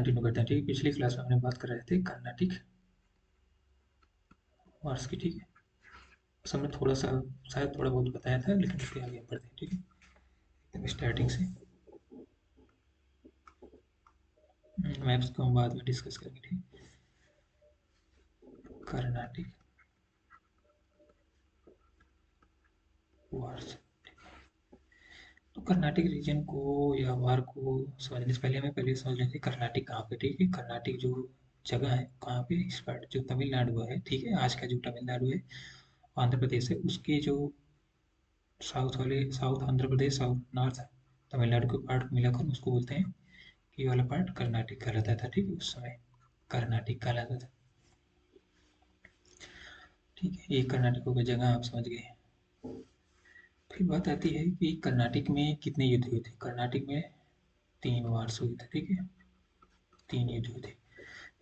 Continue करते हैं। ठीक है, पिछली क्लास में हमने बात कर रहे थे कर्नाटिक वार्स की। ठीक है, बस हमने थोड़ा सा शायद थोड़ा बहुत बताया था, लेकिन उसके आगे हम बढ़ते हैं। ठीक है, एकदम स्टार्टिंग से। मैप्स को हम बाद में डिस्कस करेंगे। ठीक, कर्नाटिक वार्स। तो कर्नाटिक रीजन को या वार को समझने से पहले हमें पहले समझ लेते हैं कर्नाटिक कहाँ पे। ठीक है, कर्नाटिक जो जगह है कहाँ पे, इस पार्ट जो तमिलनाडु है, ठीक है, आज का जो तमिलनाडु है, आंध्र प्रदेश है, उसके जो साउथ वाले, south Andhra Pradesh, south north Tamil Nadu के पार्ट को मिलाकर उसको बोलते हैं कि ये वाला पार्ट कर्नाटिक कहलाता था। ठीक है, उस समय कर्नाटिक कहलाता था। ठीक है, ये कर्नाटक का जगह आप समझ गए। फिर बात आती है कि कर्नाटक में कितने युद्ध हुए थे। कर्नाटक में 3 वार्स हुए थे। ठीक है, 3 युद्ध हुए थे।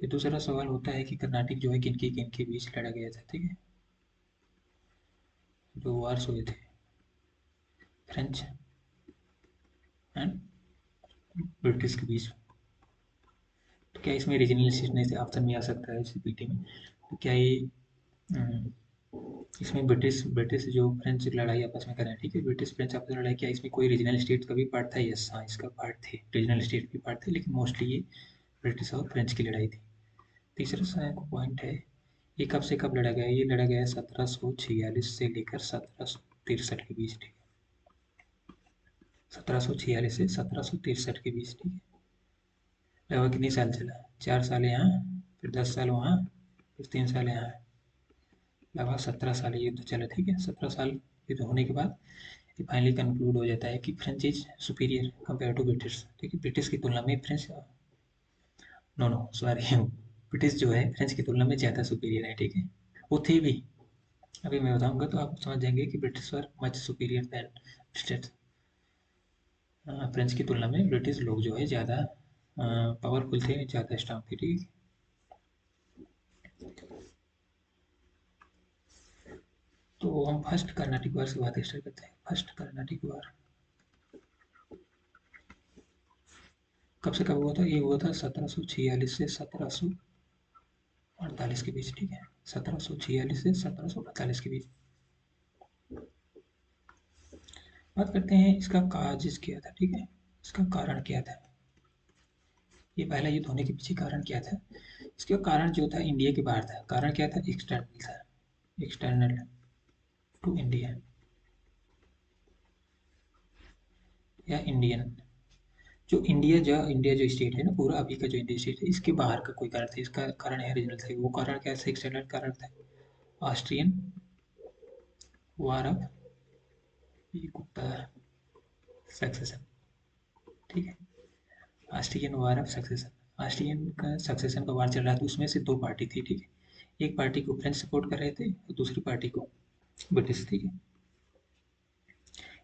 फिर दूसरा सवाल होता है कि कर्नाटक जो है किन के बीच लड़ा गया था। ठीक है, जो वार्स हुए थे, फ्रेंच एंड ब्रिटिश के बीच। तो क्या इसमें रीजनल स्टेटनेस ऑप्शन में आ सकता है सीपीटी में? तो क्या ये इसमें ब्रिटिश ब्रिटिश जो फ्रेंच लड़ाई आपस में करें, ठीक है, ब्रिटिश फ्रेंच आपस में लड़ाई, क्या इसमें कोई रीजनल स्टेट का भी पार्ट था? यस, हाँ, इसका पार्ट थे, रीजनल स्टेट भी पार्ट थे, लेकिन मोस्टली ये ब्रिटिश और फ्रेंच की लड़ाई थी। तीसरा पॉइंट है, ये कब से कब लड़ा गया? ये लड़ा गया 1746 से लेकर 1763 के बीच। ठीक है, 1746 से 1763 के बीच। ठीक है, लगभग कितने साल चला? 4 साल यहाँ, फिर 10 साल वहाँ, फिर 3 साल यहाँ, लगभग 17 साल युद्ध चला। ठीक है, 17 साल युद्ध होने के बाद ये फाइनली कंक्लूड हो जाता है कि French is superior compare to British. ठीक है, ब्रिटिश की तुलना में French, no no sorry, British जो है फ्रेंच की तुलना में ज़्यादा सुपीरियर है। ठीक है, वो थे भी, अभी मैं बताऊंगा तो आप समझ जाएंगे कि British were much superior then state. French की तुलना में ब्रिटिश लोग जो है ज़्यादा पावरफुल थे, ज़्यादा स्ट्रांग थे। ठीक, तो हम फर्स्ट कर्नाटिक वार से बात स्टार्ट करते हैं। फर्स्ट कर्नाटिक वार कब से कब हुआ था? ये हुआ था 1746 से 1748 के बीच। ठीक है, 1746 से 1748 के बीच। बात करते हैं इसका काजिज क्या था। ठीक है, इसका कारण क्या था? ये पहला युद्ध होने के पीछे कारण क्या था? इसका कारण जो था इंडिया के बाहर था। कारण क्या था? एक्सटर्नल था, एक्सटर्नल टू इंडिया या इंडियन। जो इंडिया जो स्टेट है ना, पूरा अभी का जो इंडिया स्टेट है, इसके बाहर का कोई कारण था। इसका कारण है रीजनल था। वो कारण क्या था? एक्सटर्नल कारण था ऑस्ट्रियन वार ऑफ सक्सेशन। ठीक है, Austrian war of succession, Austrian का सक्सेशन का वार चल रहा था, उसमें से 2 पार्टी थी। ठीक है, एक पार्टी को फ्रेंच सपोर्ट कर रहे थे और दूसरी पार्टी को ब्रिटिश। ठीक है,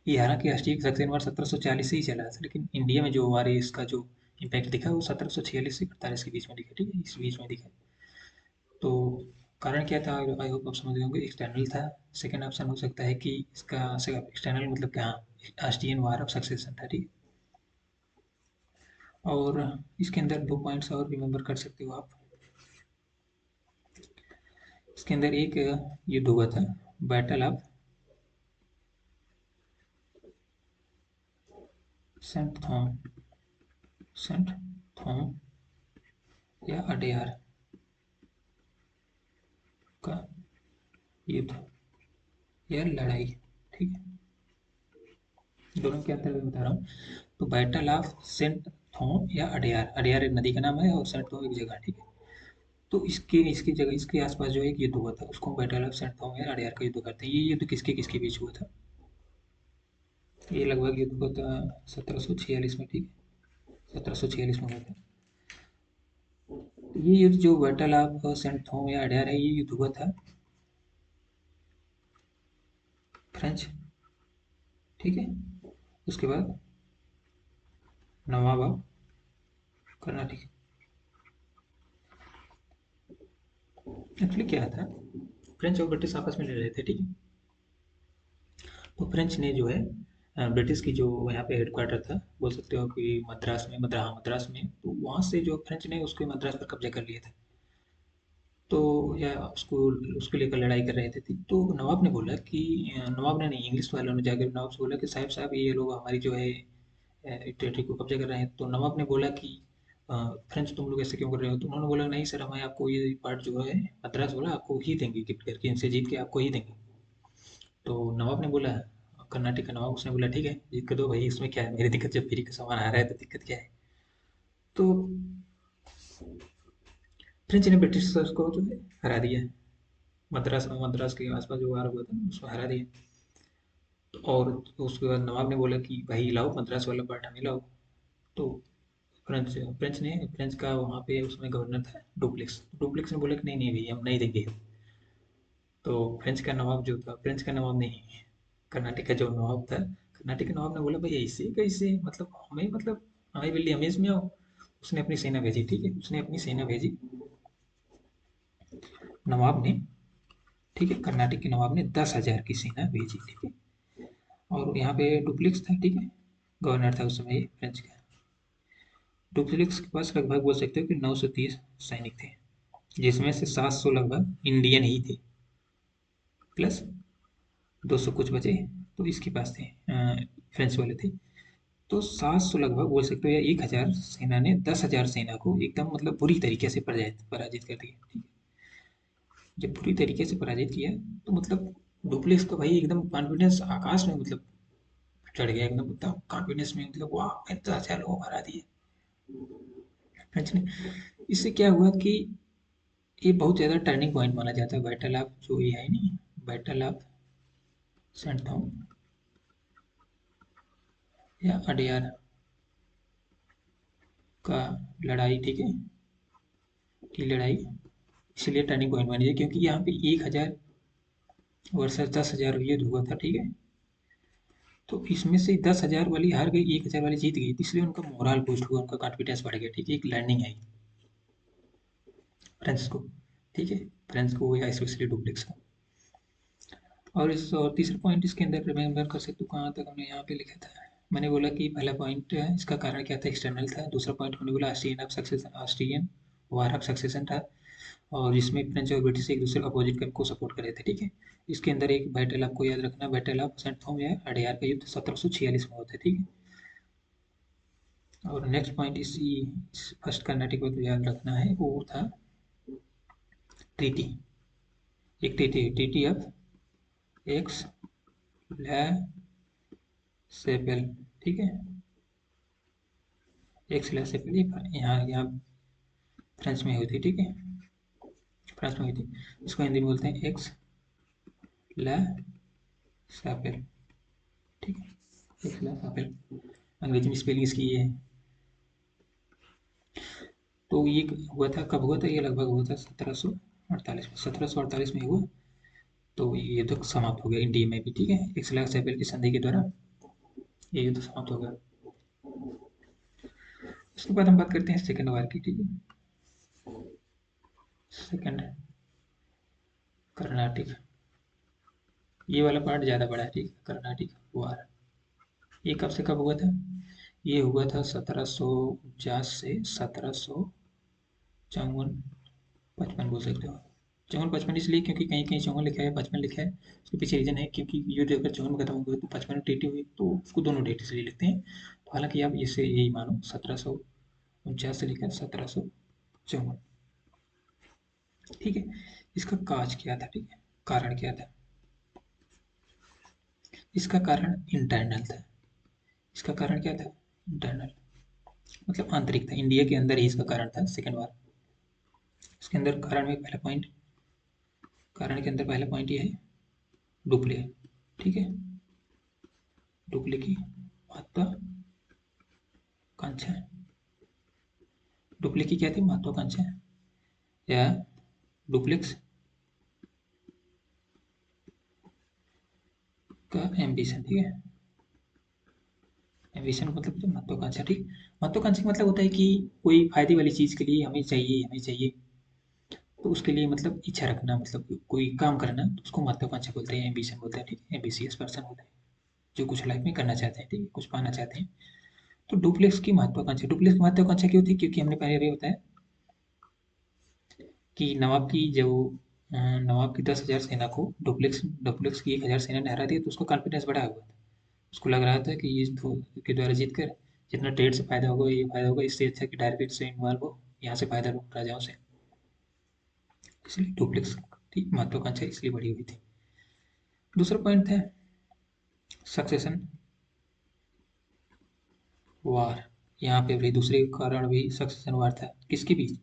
ये हालांकि ऑस्ट्रिया का सक्सेशन वार 1740 से ही चला था, लेकिन इंडिया में जो वार है इसका जो इम्पैक्ट दिखा वो 1746 से 48 के बीच में दिखा। ठीक है, इस बीच में दिखा। तो कारण क्या था? आई होप आप समझ गए होंगे, एक्सटर्नल था। सेकंड ऑप्शन हो सकता है कि इसका एक्सटर्नल मतलब क्या, ऑस्ट्रियन वार ऑफ सक्सेशन था। ठीक है, और इसके अंदर 2 पॉइंट्स और रिमेंबर कर सकते हो आप। इसके अंदर एक युद्ध हुआ था, बैटल ऑफ सेंट थॉम, सेंट थॉम या अडेयार का युद्ध या लड़ाई। ठीक है, दोनों के अंतर मैं बता रहा हूँ। तो बैटल ऑफ सेंट थॉम या अडेयार, अडेयार एक नदी का नाम है और सेंट थॉम एक जगह। ठीक है, तो इसके इसकी जगह इसके आसपास जो एक युद्ध हुआ था उसको बैटल ऑफ सेंट थॉम या अडेयार का युद्ध कहते हैं। ये युद्ध किसके किसके बीच हुआ था? ये लगभग युद्ध हुआ था 1746 में। ठीक है, 1746 में हुआ था। ये युद्ध जो बैटल ऑफ सेंट थॉम या अडेयार है, ये युद्ध हुआ था फ्रेंच, ठीक है, उसके बाद नवाब ऑफ कर्नाटक। एक्चुअली क्या था, फ्रेंच और ब्रिटिश आपस में लड़ रहे थे। ठीक है, तो फ्रेंच ने जो है ब्रिटिश की जो यहाँ पे हेडक्वार्टर था बोल सकते हो कि मद्रास में, मद्रास में, तो वहाँ से जो फ्रेंच ने उसके मद्रास पर कब्जा कर लिया था। तो या उसको उसको लेकर लड़ाई कर रहे थे, तो नवाब ने बोला कि नवाब ने नहीं, इंग्लिश वालों ने जाकर नवाब से बोला कि साहब साहब ये लोग हमारी जो है टेरिटरी को कब्जा कर रहे हैं। तो नवाब ने बोला कि फ्रेंच तुम लोग ऐसे क्यों कर रहे हो? तो उन्होंने बोला नहीं सर, हमें आपको ये पार्ट जो है मद्रास वाला आपको ही देंगे, गिफ्ट करके, इनसे जीत के आपको ही देंगे। तो नवाब ने बोला, कर्नाटक का नवाब, उसने बोला ठीक है जीत कर दो भाई, इसमें क्या है, मेरी दिक्कत, जब फ्री का सामान आ रहा है तो दिक्कत क्या है। तो फ्रेंच ने ब्रिटिशर्स को जो है हरा दिया, मद्रास के आसपास जो वार हुआ था उसको हरा दिया। तो और उसके बाद नवाब ने बोला कि भाई लाओ मद्रास वाला पार्ट हमें लाओ। तो फ्रेंच फ्रेंच का वहाँ पे उसमें गवर्नर था डुप्लेक्स। डुप्लेक्स ने बोला कि नहीं नहीं भैया हम नहीं देंगे। तो फ्रेंच का नवाब नहीं, कर्नाटक का जो नवाब था, कर्नाटक के नवाब ने बोला भाई ऐसे कैसे, मतलब हमें बिल्ली हमेश में आओ। उसने अपनी सेना भेजी, ठीक है, उसने अपनी सेना भेजी नवाब ने, ठीक है, कर्नाटक के नवाब ने 10,000 की सेना भेजी, ठीक है। और यहाँ पे डुप्लेक्स था, ठीक है, गवर्नर था उस समय फ्रेंच का। डुप्लेक्स के पास लगभग बोल सकते हो कि 930 सैनिक थे, जिसमें से 700 लगभग इंडियन ही थे, प्लस 200 कुछ बचे तो इसके पास थे, फ्रेंच वाले थे। तो 700 लगभग बोल सकते हो या 1,000 सेना ने 10,000 सेना को एकदम मतलब बुरी तरीके से पराजित पराजित कर दिया, ठीक है। जब बुरी तरीके से पराजित किया तो मतलब डुप्लेक्स तो भाई एकदम कॉन्फिडेंस आकाश में, मतलब चढ़ गया एकदम, मतलब कॉन्फिडेंस में, मतलब वाह मैं 10,000 लोगों को हरा दिए फ्रेंच ने। इससे क्या हुआ कि ये बहुत ज़्यादा टर्निंग पॉइंट माना जाता है, बैटल ऑफ जो ये है नहीं, बैटल ऑफ सेंटोम या अडियार का लड़ाई, ठीक है, की लड़ाई इसलिए टर्निंग पॉइंट मानी जाए क्योंकि यहाँ पे 1,000 वर्सेस 10,000 युद्ध हुआ था, ठीक है। तो इसमें से 10,000 वाली हार गई, 1,000 वाली जीत गई, तो इसलिए उनका मोरल बूस्ट हुआ, उनका कॉन्फिडेंस बढ़ गया, ठीक है, एक लर्निंग आई फ्रेंड्स को, ठीक है, फ्रेंड्स को या स्पेशली डुप्लेक्स को। और तीसरा पॉइंट इसके अंदर रिमेम्बर कर सकते हो, कहाँ तक हमने यहाँ पे लिखा था। मैंने बोला कि पहला पॉइंट इसका कारण क्या था, एक्सटर्नल था। दूसरा पॉइंट मैंने बोला ऑस्ट्रियन वार ऑफ सक्सेशन था, और जिसमें फ्रेंच और ब्रिटिश एक दूसरे अपोजिट को सपोर्ट कर रहे थे, ठीक है। इसके अंदर एक बैटल आपको याद रखना, बैटल ऑफ सेंट थॉम या अडयार का युद्ध 1746 में होता है, ठीक है। और नेक्स्ट पॉइंट इसी फर्स्ट कर्नाटिक को तो याद रखना है, वो था ट्रीटी, एक treaty of Aix la Chapelle, ठीक है, एक्स ला सेपल, यहाँ यहाँ फ्रेंच में हुई थी, ठीक है, फ्रांस में हुई थी। इसको हिंदी में बोलते हैं एक्स ला सापेल, ठीक है, एक्स ला सापेल, अंग्रेजी में स्पेलिंग इसकी ये है। तो ये हुआ था, कब हुआ था, ये लगभग हुआ था 1748 में, 1748 में हुआ। तो ये युद्ध समाप्त हो गया इंडिया में भी, ठीक है, एक्स ला सापेल की संधि के द्वारा ये युद्ध समाप्त हो गया। उसके बाद हम बात करते हैं सेकेंड वार की, ठीक है, सेकेंड कर्नाटिक, ये वाला पार्ट ज़्यादा बड़ा है, ठीक है, कर्नाटिक वार। ये कब से कब हुआ था? ये हुआ था 1749 से 1754, 55 बोल सकते हो। 54-55 इसलिए क्योंकि कहीं कहीं 54 लिखा है, 55 लिखा है। उसके पीछे रीजन है क्योंकि युद्ध अगर 54 में खत्म हो गया तो 55 में ट्रीटी हुई, तो उसको दोनों डेट इसलिए लिखते हैं। तो हालांकि आप इसे यही मानो 1749 से लेकर 1754, ठीक है। इसका काज क्या था, ठीक है, कारण क्या था? इसका कारण इंटरनल था। इसका कारण क्या था? इंटरनल, मतलब आंतरिक था, इंडिया के अंदर ही इसका कारण था सेकेंड वार। इसके अंदर कारण में पहला पॉइंट, कारण के अंदर पहला पॉइंट ये है डुप्ले, ठीक है, डुप्ले की महत्वाकांक्षा। डुप्ले की क्या थी महत्वाकांक्षा या डुप्लेक्स का एम्बिशन, ठीक है, एम्बिशन मतलब तो महत्वाकांक्षा, ठीक। महत्वाकांक्षा का मतलब होता है कि कोई फायदे वाली चीज के लिए हमें चाहिए, हमें चाहिए, तो उसके लिए मतलब इच्छा रखना, मतलब कोई काम करना, तो उसको महत्वाकांक्षा बोलते हैं, एम्बिशन बोलते हैं, ठीक है, एम्बिशियस पर्सन होता है जो कुछ लाइफ में करना चाहते हैं, ठीक है, कुछ पाना चाहते हैं। तो डुप्लेक्स की महत्वाकांक्षा क्यों थी? क्योंकि हमने पहले भी बताया कि नवाब की 10,000 सेना को डुप्लेक्स डुप्लेक्स की 1,000 सेना ने हरा दिया, तो उसका कॉन्फिडेंस बढ़ा हुआ था। उसको लग रहा था कि के द्वारा जीत कर जितना ट्रेड से फायदा होगा, ये फायदा होगा, इससे अच्छा कि डायरेक्ट से इन्वॉल्व हो, यहाँ से फायदा लो राजाओं से। इसलिए डुप्लेक्स की महत्वाकांक्षा इसलिए बढ़ी हुई थी। दूसरा पॉइंट था सक्सेशन वार। यहाँ पे भी दूसरे कारण भी सक्सेशन वार था। किसके बीच?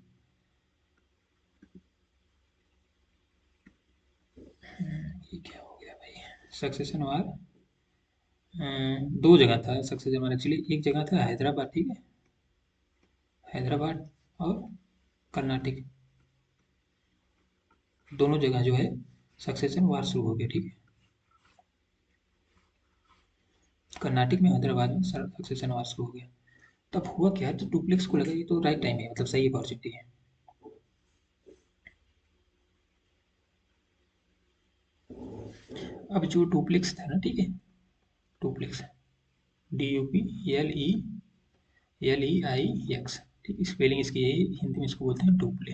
ये क्या हो गया भाई? सक्सेशन वार दो जगह था सक्सेशन वार एक्चुअली। एक जगह था हैदराबाद, ठीक है, हैदराबाद और कर्नाटक, दोनों जगह जो है सक्सेशन वार शुरू हो गया, ठीक है। कर्नाटक में, हैदराबाद में सक्सेशन वार शुरू हो गया। तब हुआ क्या, तो डुप्लेक्स को लगा ये तो राइट टाइम है, मतलब सही अपॉर्चुनिटी है। अब जो डुप्लेक्स था ना, ठीक है, डुप्लेक्स, DUPLELEIX, ठीक, स्पेलिंग इसकी यही, हिंदी में इसको बोलते हैं डुप्ले।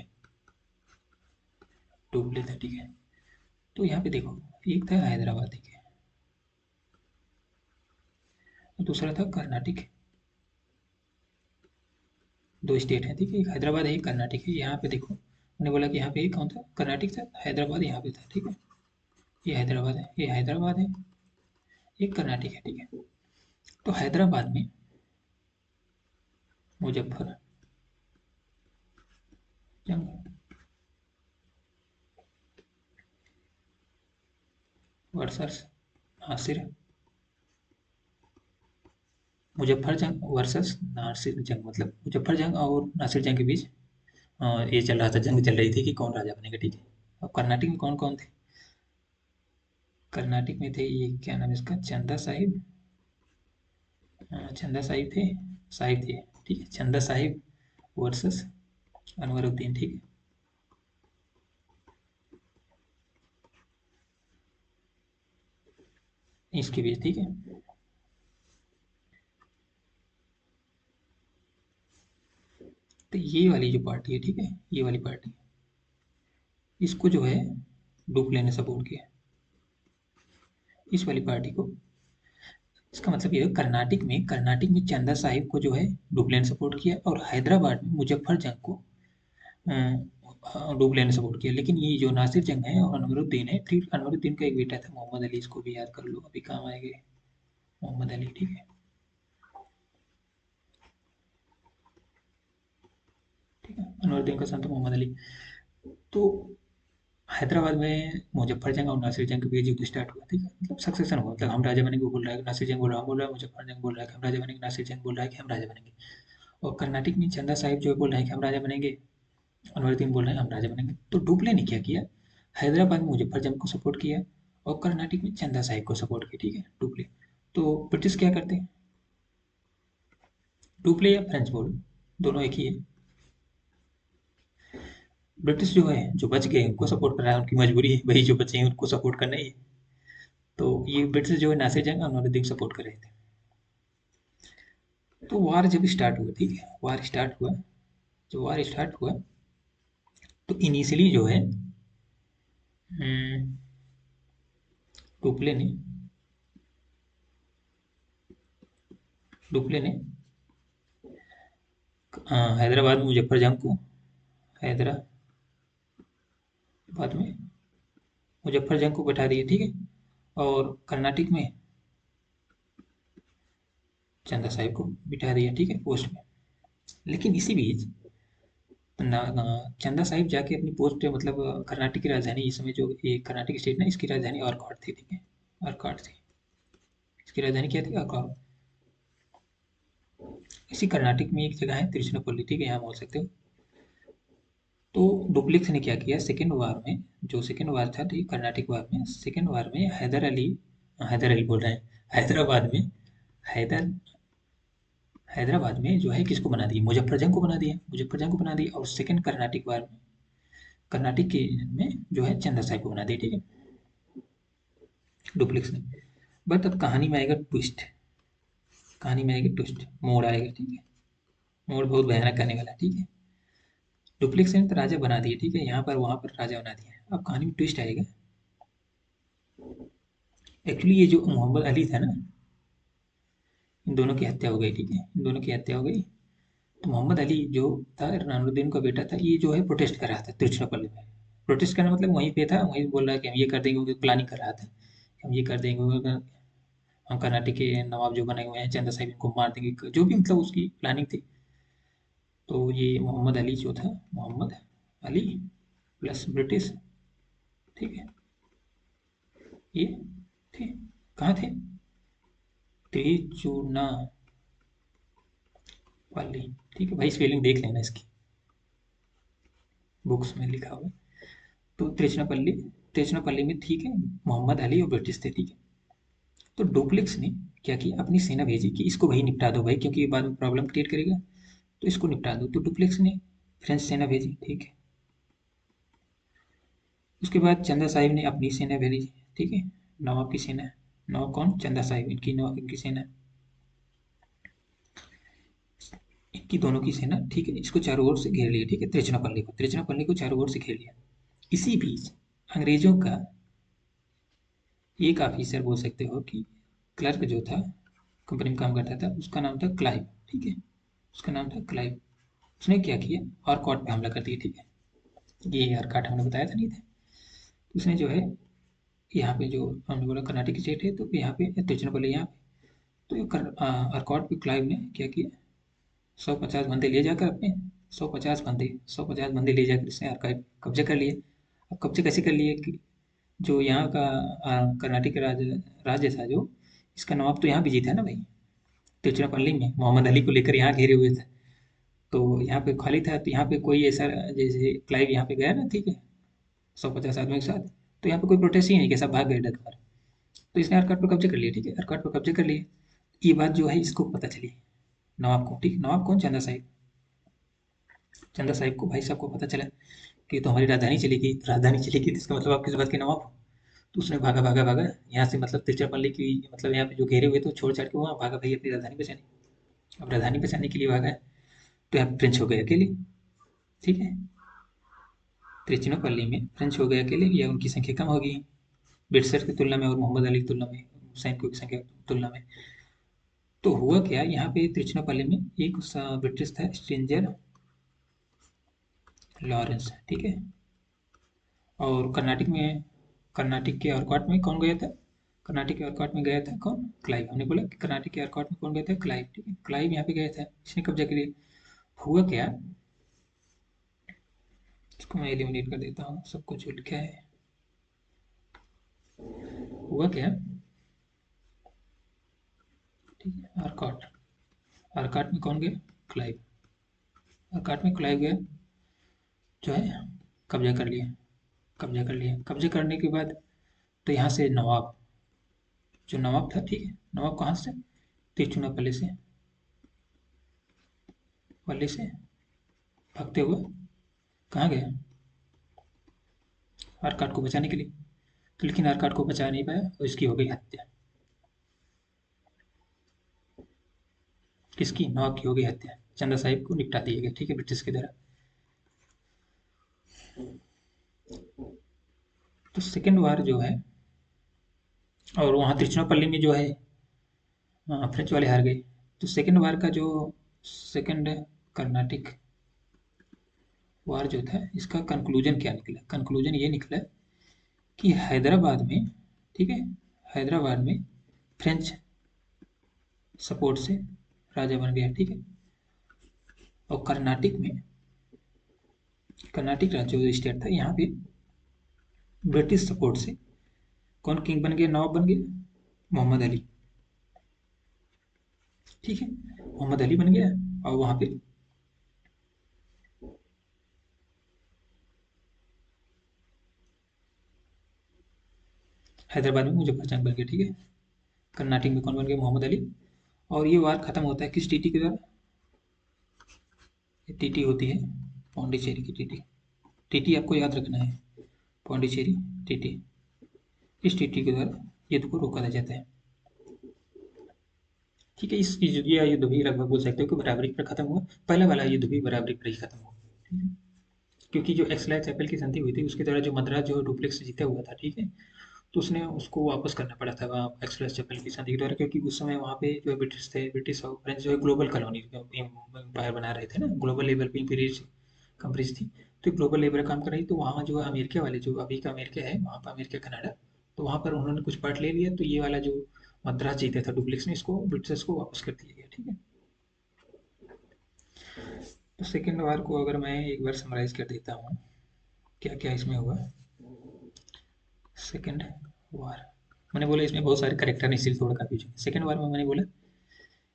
डुप्ले था, ठीक है। तो यहाँ पे देखो, एक था हैदराबाद, ठीक है, और दूसरा था कर्नाटक। दो स्टेट हैं, ठीक है, एक हैदराबाद है, एक कर्नाटक है। यहाँ पे देखो, उन्होंने बोला कि यहाँ पे एक कौन था, कर्नाटक था, हैदराबाद यहाँ पे था, ठीक है। ये हैदराबाद है, ये हैदराबाद है, एक कर्नाटक है, ठीक है। तो हैदराबाद में मुजफ्फर जंग वर्सेस नासिर, मुजफ्फर जंग वर्सेस नासिर जंग, मतलब मुजफ्फर जंग और नासिर जंग के बीच ये चल रहा था, जंग चल रही थी कि कौन राजा बनेगा, ठीक है। अब कर्नाटक में कौन कौन थे? कर्नाटक में थे ये, क्या नाम है इसका, चंदा साहिब, चंदा साहिब थे, ठीक है, चंदा साहिब वर्सेस अनवरुद्दीन, ठीक है, इसके बीच, ठीक है। तो ये वाली जो पार्टी है, ठीक है, ये वाली पार्टी, इसको जो है डुप्ले ने सपोर्ट किया, इस वाली पार्टी को। इसका मतलब ये है, कर्नाटक में चंदा साहिब को जो है डुप्ले ने सपोर्ट किया, और हैदराबाद में मुजफ्फर जंग को डुप्ले ने सपोर्ट किया। लेकिन ये जो नासिर जंग है और अनवरुद्दीन है, फिर अनवरुद्दीन का एक बेटा था मोहम्मद अली, इसको भी याद कर लो, अभी काम आएंगे, मोहम्मद अली, ठीक है, ठीक है, अनवरुद्दीन का सन था मोहम्मद अली। तो हैदराबाद में मुजफ्फर जंग और नासिर जंग के बीच युद्ध स्टार्ट हुआ, ठीक है, मतलब सक्सेशन हुआ, मतलब हम राजा बनेंगे, वो बोल रहा है नासिर जंग, बोल रहा, हम बोल रहा है मुजफ्फर जंग, बोल रहा है कि हम राजा बनेंगे, नासिर जंग बोल रहा है कि हम राजा बनेंगे। और कर्नाटक में चंदा साहिब जो है बोल रहे हैं कि हम राजा बनेंगे, अनवरुद्दीन बोल रहे हैं हम राजा बनेंगे। तो डुप्ले ने क्या किया, हैदराबाद में मुजफ्फर जंग को सपोर्ट किया, और कर्नाटक में चंदा साहिब को सपोर्ट किया, ठीक है, डुप्ले। तो ब्रिटिश क्या करते हैं, डुप्ले या फ्रेंच बोलो, दोनों एक ही है। ब्रिटिश जो है, जो बच गए उनको सपोर्ट कर रहा है, उनकी मजबूरी है, वही जो बचे हैं उनको सपोर्ट करना ही है। तो ये ब्रिटिश जो है नासिर जंग और अनवरुद्दीन सपोर्ट कर रहे थे। तो वार जब स्टार्ट हुआ, ठीक है, वार स्टार्ट हुआ, जो वार स्टार्ट हुआ, तो इनिशियली जो है डुप्ले ने डुप्ले ने हैदराबाद में मुजफ्फर जंग को, हैदराबाद में मुजफ्फर जंग को बैठा दिया, ठीक है, और कर्नाटक में चंदा साहिब को बिठा दिया, ठीक है, पोस्ट में। लेकिन इसी बीच चंदा साहिब जाके अपनी पोस्ट पे, मतलब कर्नाटक की राजधानी, इस समय जो ये कर्नाटक स्टेट ना, इसकी राजधानी आरकॉट थी, ठीक है, आरकॉट थी, इसकी राजधानी क्या थी, आरकॉट। इसी कर्नाटक में एक जगह है तिरुचिरापल्ली, ठीक है, यहाँ बोल सकते हो। तो डुप्लेक्स ने क्या किया, सेकेंड वार में, जो सेकेंड वार था, ठीक, कर्नाटक वार में, सेकेंड वार में हैदर अली बोल रहे हैं, हैदराबाद में, हैदर हैदराबाद में जो है किसको बना दिया, मुजफ्फर जंग को बना दिया, मुजफ्फर जंग को बना दिया, और सेकेंड कर्नाटक वार में, कर्नाटक के में जो है चंदा साहिब को बना दिया, ठीक है, डुप्लेक्स ने। बट अब कहानी में आएगा ट्विस्ट। कहानी में आएगी ट्विस्ट, मोड़ आएगा, ठीक है। मोड़ बहुत भयानक करने वाला है, ठीक है। डुप्लेक्स ने तो राजा बना दिए, ठीक है, यहाँ पर वहाँ पर राजा बना दिया। अब कहानी में ट्विस्ट आएगा। एक्चुअली ये जो मोहम्मद अली था ना, इन दोनों की हत्या हो गई, ठीक है, इन दोनों की हत्या हो गई। तो मोहम्मद अली जो था, रनानुद्दीन का बेटा था, ये जो है प्रोटेस्ट कर रहा था तिरुचिरापल्ली में। प्रोटेस्ट करना मतलब वहीं पे था, वहीं बोल रहा है कि हम ये कर देंगे, क्योंकि प्लानिंग कर रहा था, हम ये कर देंगे, हम कर्नाटक के नवाब जो बने हुए हैं चंदा साहिब, इनको मार देंगे, जो भी मतलब उसकी प्लानिंग थी। तो ये मोहम्मद अली जो था, मोहम्मद अली प्लस ब्रिटिश, ठीक है, ये थे, कहाँ थे? त्रिचुनापल्ली, ठीक है भाई, स्पेलिंग देख लेना इसकी, बुक्स में लिखा हुआ है। तो त्रिचुनापल्ली, त्रिचुनापल्ली में, ठीक है, मोहम्मद अली और ब्रिटिश थे, ठीक है। तो डुप्लेक्स ने क्या किया, अपनी सेना भेजी कि इसको भाई निपटा दो भाई, क्योंकि ये बाद में प्रॉब्लम क्रिएट करेगा, तो इसको निपटा दो। तो डुप्लेक्स ने फ्रेंच सेना भेजी, ठीक है। उसके बाद चंदा साहिब ने अपनी सेना भेजी, ठीक है, नवाब की सेना। नवाब कौन? चंदा साहिब, इनकी नवाब, इनकी सेना, इनकी दोनों की सेना, ठीक है, इसको चारों ओर से घेर लिया, ठीक है, त्रिचुनापल्ली को चारों ओर से घेर लिया। इसी बीच अंग्रेजों का एक ऑफिसर बोल सकते हो कि क्लर्क जो था, कंपनी में काम करता था, उसका नाम था क्लाइव, ठीक है, उसका नाम था क्लाइव। उसने क्या किया, आरकॉट पे हमला कर दिया, ठीक है। ये आरकॉट हमने बताया था, नहीं था? उसने जो है, यहाँ पे जो हमने बोला कर्नाटक स्टेट है, तो यहाँ पे तिरुचिरापल्ली, यहाँ पे तो आरकॉट पे क्लाइव ने क्या किया, 150 बंदे ले जाकर अपने, 150 बंदे ले जाकर इसने आर्काइव कब्जे कर लिए। अब कब्जे कैसे कर लिए कि जो यहाँ का कर्नाटक का राज्य था, जो इसका नवाब तो यहाँ भी जीता है ना भाई, तिरुचिरापल्ली में मोहम्मद अली को लेकर यहाँ घेरे हुए थे। तो यहाँ पे खाली था, तो यहाँ पे कोई ऐसा, जैसे क्लाइव यहाँ पे गया ना, ठीक है, 150 आदमियों के साथ, तो यहाँ पे कोई प्रोटेस्ट ही नहीं किया, सब भाग गए डर कर। तो इसने अरकाट पर कब्जे कर लिया, ठीक है, अरकाट पर कब्जे कर लिए। ये बात जो है इसको पता चली, नवाब को, ठीक, नवाब कौन? चंदा साहिब। चंदा साहिब को, भाई साहब को पता चला कि तो हमारी राजधानी चलेगी, राजधानी चलेगी, तो इसका मतलब आप किस बात के नवाब हो? तो उसने भागा भागा भागा यहाँ से, मतलब तिरुचिरापल्ली की, मतलब यहाँ पे जो घेरे हुए थे, छोड़ छाड़ के वहाँ भागा भाई अपनी राजधानी बचाने। अब राजधानी बचाने के लिए भागा है, तो यहाँ फ्रेंच हो गए अकेले, ठीक है। तिरुचिरापल्ली में फ्रेंच हो गए अकेले, या उनकी संख्या कम होगी ब्रिटिशर की तुलना में, और मोहम्मद अली की तुलना में, सैनिकों की संख्या की तुलना में। तो हुआ क्या, यहाँ पे तिरुचिरापल्ली में एक ब्रिटिश था, स्ट्रेंजर लॉरेंस, ठीक है। और कर्नाटक में, कर्नाटक के आरकॉट में कौन गया था? कर्नाटक के आरकॉट में गया था कौन? क्लाइव। हमने बोला कि कर्नाटक के आरकॉट में कौन गया था? क्लाइव, ठीक है, क्लाइव यहाँ पे गया था, इसने कब्जा कर लिया। हुआ क्या, इसको मैं एलिमिनेट कर देता हूँ, सब कुछ जो लिखा है। हुआ क्या, ठीक है, आरकॉट, आरकॉट में कौन गया? क्लाइव। आरकॉट में क्लाइव गया, जो है कब्जा कर लिया, कब्जा कर लिया। कब्जा करने के बाद तो यहाँ से नवाब, जो नवाब था, ठीक है, नवाब कहाँ से? तिरुचिरापल्ली से, पल्ली से भागते हुए कहाँ गया? आरकाट को बचाने के लिए। तो लेकिन आरकाट को बचा नहीं पाया, और इसकी हो गई हत्या। किसकी? नवाब की हो गई हत्या, चंदा साहिब को निपटा दिया गया, ठीक है, ब्रिटिश के द्वारा। तो सेकेंड वार जो है, और वहाँ तिरुचिरापल्ली में जो है, फ्रेंच वाले हार गए। तो सेकेंड वार का जो, सेकेंड कर्नाटिक वार जो था, इसका कंक्लूजन क्या निकला? कंक्लूजन ये निकला कि हैदराबाद में, ठीक है, हैदराबाद में फ्रेंच सपोर्ट से राजा बन गया, ठीक है। और कर्नाटक में, कर्नाटक राज्य जो स्टेट था, यहाँ पे ब्रिटिश सपोर्ट से कौन किंग बन गया, नवाब बन गया? मोहम्मद अली, ठीक है, मोहम्मद अली बन गया। और वहाँ पे हैदराबाद में मुजफ्फर बन गया, ठीक है। कर्नाटक में कौन बन गया? मोहम्मद अली। और ये वार खत्म होता है किस टीटी के द्वारा? ये टीटी होती है, पौंडीचेरी की टीटी। टीटी आपको याद रखना है, पौंडीचेरी टीटी। इस टीटी के द्वारा युद्ध को रोका जाता है, ठीक है। ये युद्ध भी लगभग बोल सकते हो कि बराबरी पर खत्म हुआ। पहला वाला युद्ध भी बराबरी पर ही खत्म हुआ, ठीक है। क्योंकि जो एक्सलाइ चैपल की संधि हुई थी उसके द्वारा जो मद्रास जो डुप्लेक्स जीता हुआ था, ठीक है, तो उसने उसको वापस करना पड़ा था वहाँ एक्सलाइ चैपल की संधि के द्वारा, क्योंकि उस समय वहाँ पे जो ब्रिटिश थे, ब्रिटिश और फ्रेंच जो है ग्लोबल कॉलोनी एम्पायर बना रहे थे ना, ग्लोबल लेवल पे इंपीरियल कंट्रीज थी। तो ग्लोबल लेवल काम कर रही, तो वहाँ जो है अमेरिका वाले जो अभी का अमेरिका है, वहाँ पर अमेरिका कनाडा, तो वहाँ पर उन्होंने कुछ पार्ट ले लिया, तो ये वाला जो मद्रास जीता था डुप्लेक्स ने, इसको ब्रिटिश को वापस कर दिया गया, ठीक है। तो सेकेंड वार को अगर मैं एक बार समराइज कर देता हूँ, क्या क्या इसमें हुआ। सेकेंड वार, मैंने बोला इसमें बहुत सारे करेक्टर ने इसलिए थोड़ा कंफ्यूजन। सेकेंड वार में मैंने बोला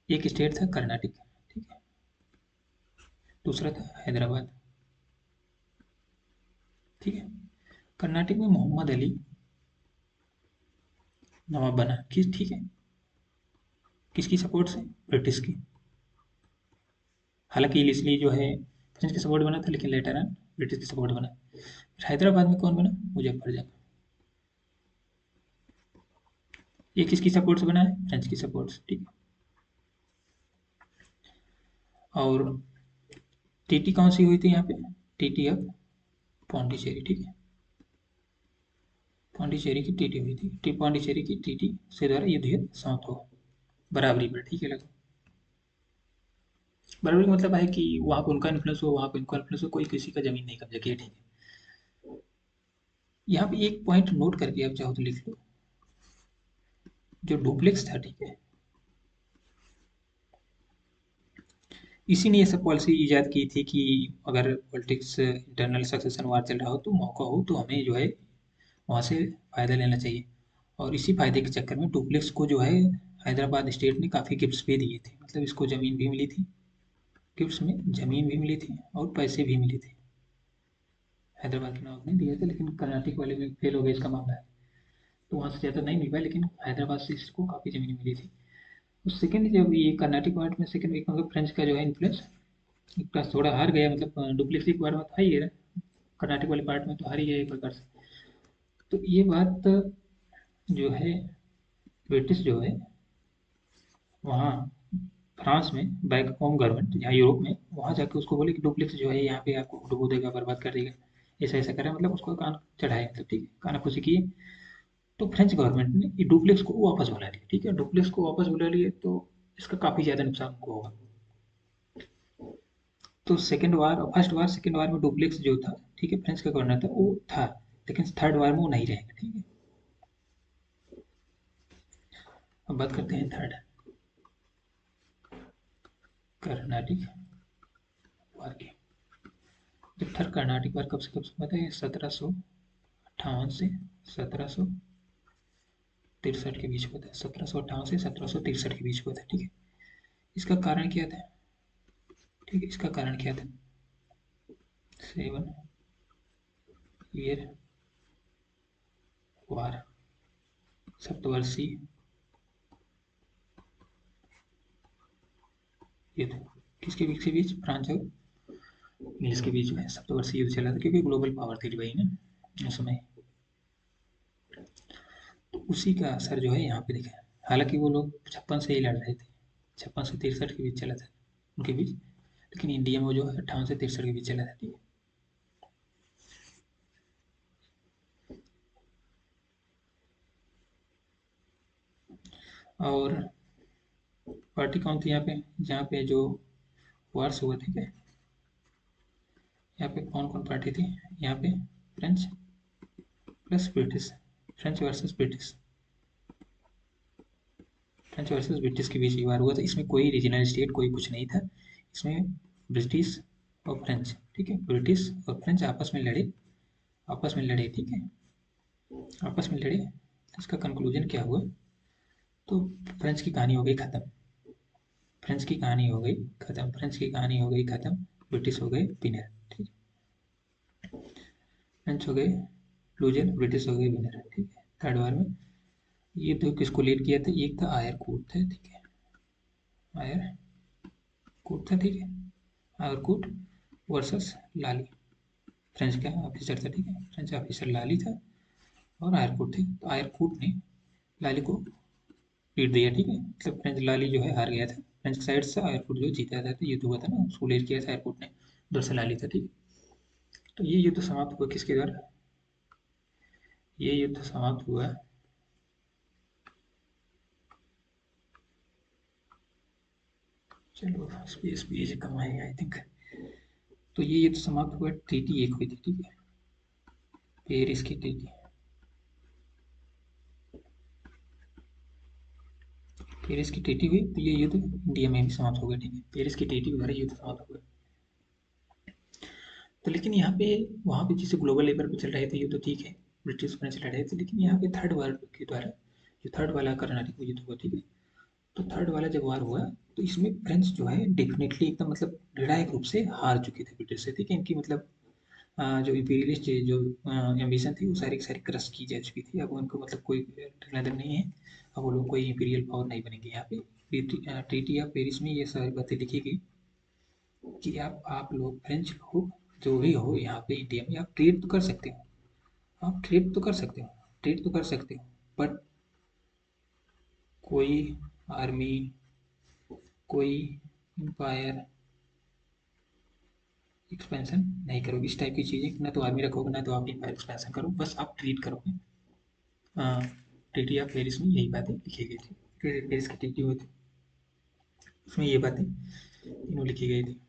एक स्टेट था कर्नाटक, ठीक है, दूसरा था हैदराबाद, ठीक है। कर्नाटक में मोहम्मद अली नवाब बना, किस, ठीक है, किसकी सपोर्ट से, ब्रिटिश की। हालांकि इसलिए जो है फ्रेंच की सपोर्ट बना था, लेकिन लेटर ऑन ब्रिटिश की सपोर्ट बना। फिर हैदराबाद में कौन बना, मुजफ्फर जंग। ये किसकी सपोर्ट से बना है, फ्रेंच की सपोर्ट से, ठीक है। और टीटी कौन सी हुई थी यहाँ पे, टीटी अब पौंडीचेरी, ठीक है, पौंडीचेरी की टीटी हुई थी, पौंडीचेरी की टीटी से द्वारा युद्ध समाप्त हुआ बराबरी पर, ठीक है। लगा, बराबरी का मतलब है कि वहाँ पे उनका इन्फ्लुएंस हो, वहाँ पे उनका इन्फ्लुएंस हो, कोई किसी का जमीन नहीं कब्जा किया, ठीक है। यहाँ पे एक पॉइंट नोट करके आप चाहो तो लिख लो, जो डुप्लेक्स था, ठीक है, इसी ने ये सब पॉलिसी इजाद की थी कि अगर पॉलिटिक्स इंटरनल सक्सेशन वार चल रहा हो तो मौका हो तो हमें जो है वहाँ से फ़ायदा लेना चाहिए। और इसी फ़ायदे के चक्कर में डुप्लेक्स को जो है हैदराबाद स्टेट ने काफ़ी गिफ्ट्स भी दिए थे, मतलब इसको ज़मीन भी मिली थी, गिफ्ट्स में ज़मीन भी मिली थी और पैसे भी मिले थे। हैदराबाद के नवाब ने दिए थे, लेकिन कर्नाटक वाले में फेल हो गया इसका मामला, तो वहाँ से ज़्यादा नहीं मिल पाया, लेकिन हैदराबाद से इसको काफ़ी ज़मीन मिली थी। तो सेकंड जब ये कर्नाटक पार्ट में सेकंड एक मतलब फ्रेंच का जो है इन्फ्लुएंस प्लस थोड़ा हार गया, मतलब डुप्लेक्स एक बार में था ही है, कर्नाटक वाले पार्ट में तो हार ही गया एक प्रकार से। तो ये बात जो है ब्रिटिश जो है वहाँ फ्रांस में बैक होम गवर्नमेंट यहाँ यूरोप में, वहाँ जाके उसको बोले कि डुप्लेक्स जो है यहाँ पे आपको डुबो देगा, बर्बाद कर देगा, ऐसा ऐसा करा, मतलब उसको कान चढ़ाया, मतलब ठीक है, कानाफूसी किए। तो फ्रेंच गवर्नमेंट ने ये डुप्लेक्स को वापस बुला लिया, ठीक है, डुप्लेक्स को वापस बुला लिए, तो इसका काफ़ी ज़्यादा नुकसान उनको होगा। तो सेकंड वार और फर्स्ट वार, सेकंड वार में डुप्लेक्स जो था, ठीक है, फ्रेंच का गवर्नर था वो था, लेकिन थर्ड वार में वो नहीं रहेगा, ठीक है। अब बात करते हैं थर्ड कर्नाटिक वार की। जब थर्ड कर्नाटिक वार कब से कब से हुआ था, 1758 से 1763 के बीच हुआ था, 1758 से 1763 के बीच हुआ था, ठीक है। इसका कारण क्या था, ठीक है, इसका कारण क्या था, 7 ईयर वार, सप्तवर्षीय युद्ध, किसके बीच, के बीच, फ्रांस और इंग्लिश के बीच में सप्तवर्षीय युद्ध चला था, क्योंकि ग्लोबल पावर थी भाई ना उस समय। तो उसी का असर जो है यहाँ पे दिखा। हालांकि वो लोग 56 से ही लड़ रहे थे, 56 से 63 के बीच चला था उनके बीच, लेकिन इंडिया में वो जो है 58 से 63 के बीच चला था, ठीक है। और पार्टी कौन थी यहाँ पे, जहाँ पे जो वार्स हुआ, ठीक है, यहाँ पे कौन कौन पार्टी थी, यहाँ पे French plus British, French versus British, French versus British के बीच ये वार हुआ था। इसमें कोई रीजनल स्टेट कोई कुछ नहीं था, इसमें ब्रिटिश और फ्रेंच, ठीक है, ब्रिटिश और फ्रेंच आपस में लड़े, आपस में लड़े, ठीक है, आपस में लड़े। इसका कंक्लूजन क्या हुआ, तो फ्रेंच की कहानी हो गई खत्म, फ्रेंच की कहानी हो गई खत्म, फ्रेंच की कहानी हो गई खत्म, ब्रिटिश हो गए विनर, ठीक है, फ्रेंच हो गए लूजर, ब्रिटिश हो गए विनर, ठीक है। थर्ड वार में ये तो किसको लीड किया था, एक था आयर कूट था, ठीक है, आयर कूट था, ठीक है, आयर कूट वर्सेस लाली, फ्रेंच का ऑफिसर था, ठीक है, फ्रेंच ऑफिसर लाली था और आयर कूट थे। तो आयर कूट ने लाली को पीट दिया, ठीक है। मतलब फ्रेंच लाली जो है हार गया था, फ्रेंच साइड से एयरपोर्ट जो जीता था, तो युद्ध हुआ था ना, उसको ले किया था एयरपोर्ट ने, उधर से लाली था, ठीक है। तो ये युद्ध समाप्त हुआ किसके द्वारा? ये युद्ध समाप्त हुआ, चलो स्पेस भी कम है आई थिंक। तो ये युद्ध समाप्त हुआ, ट्रीटी एक हुई थी, ठीक है, पेरिस की ट्रीटी। पेरिस की ट्रीटी हुई तो ये युद्ध इंडिया में भी समाप्त हो गया, ठीक है, पेरिस की ट्रीटी के द्वारा युद्ध समाप्त हुआ। तो लेकिन यहाँ पे, वहाँ पे जैसे ग्लोबल लेवल पे चल रहे थे ये तो ठीक है, ब्रिटिश फ्रेंच लड़ रहे थे, लेकिन यहाँ पे थर्ड वर्ल्ड के द्वारा जो थर्ड वाला कर्नाटक युद्ध हुआ, ठीक है। तो थर्ड वाला जब वार हुआ, तो इसमें फ्रेंच जो है डेफिनेटली एकदम मतलब निर्णायक रूप से हार चुके थे ब्रिटिश से, ठीक है। इनकी मतलब जो इम्पीरियलिस्ट जो एम्बिशन थी वो सारी की सारी क्रश की जा चुकी थी। अब उनको मतलब कोई नजर नहीं है, अब वो लोग कोई इम्पीरियल पावर नहीं बनेंगे यहाँ पे। ट्रीटी ऑफ पेरिस में ये सारी बातें लिखी गई कि आप लोग फ्रेंच लोग जो भी हो यहाँ पे इंडिया में, आप ट्रेड तो कर सकते हो, आप ट्रेड तो कर सकते हो, ट्रेड तो कर सकते हो, बट कोई आर्मी, कोई एम्पायर एक्सपेंशन नहीं करोगे, इस टाइप की चीज़ें, ना तो आर्मी रखोगे ना तो आप एम्पायर एक्सपेंशन करो, बस आप ट्रेड करोगे। हाँ, ट्रीटी ऑफ पेरिस में यही बातें लिखी गई थी, पेरिस की ट्रीटी हुई थी, उसमें ये बातें तीनों लिखी गई थी।